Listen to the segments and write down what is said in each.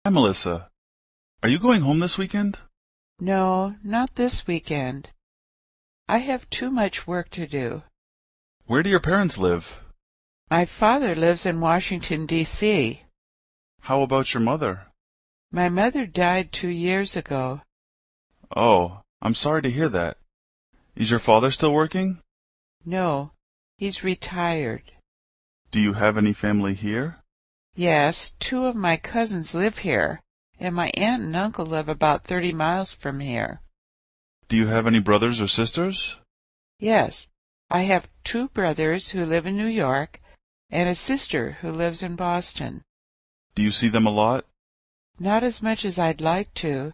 Hi, Melissa. Are you going home this weekend? No, not this weekend. I have too much work to do. Where do your parents live? My father lives in Washington, D.C. How about your mother? My mother died 2 years ago. Oh, I'm sorry to hear that. Is your father still working? No, he's retired. Do you have any family here? Yes, two of my cousins live here, and my aunt and uncle live about 30 miles from here. Do you have any brothers or sisters? Yes, I have two brothers who live in New York and a sister who lives in Boston. Do you see them a lot? Not as much as I'd like to.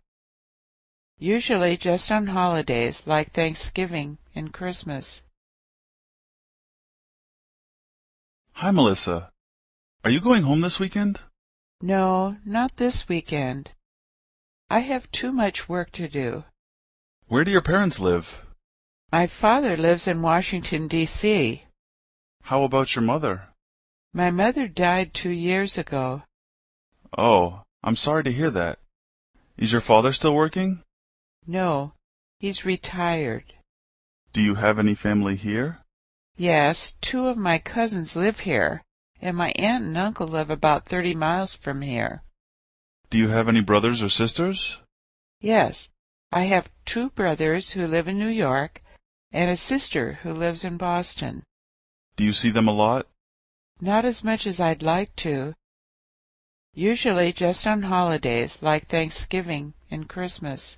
Usually just on holidays like Thanksgiving and Christmas. Hi, Melissa. Are you going home this weekend? No, not this weekend. I have too much work to do. Where do your parents live? My father lives in Washington, D.C. How about your mother? My mother died 2 years ago. Oh, I'm sorry to hear that. Is your father still working? No, he's retired. Do you have any family here? Yes, two of my cousins live here, and my aunt and uncle live about 30 miles from here. Do you have any brothers or sisters? Yes, I have two brothers who live in New York and a sister who lives in Boston. Do you see them a lot? Not as much as I'd like to. Usually just on holidays like Thanksgiving and Christmas.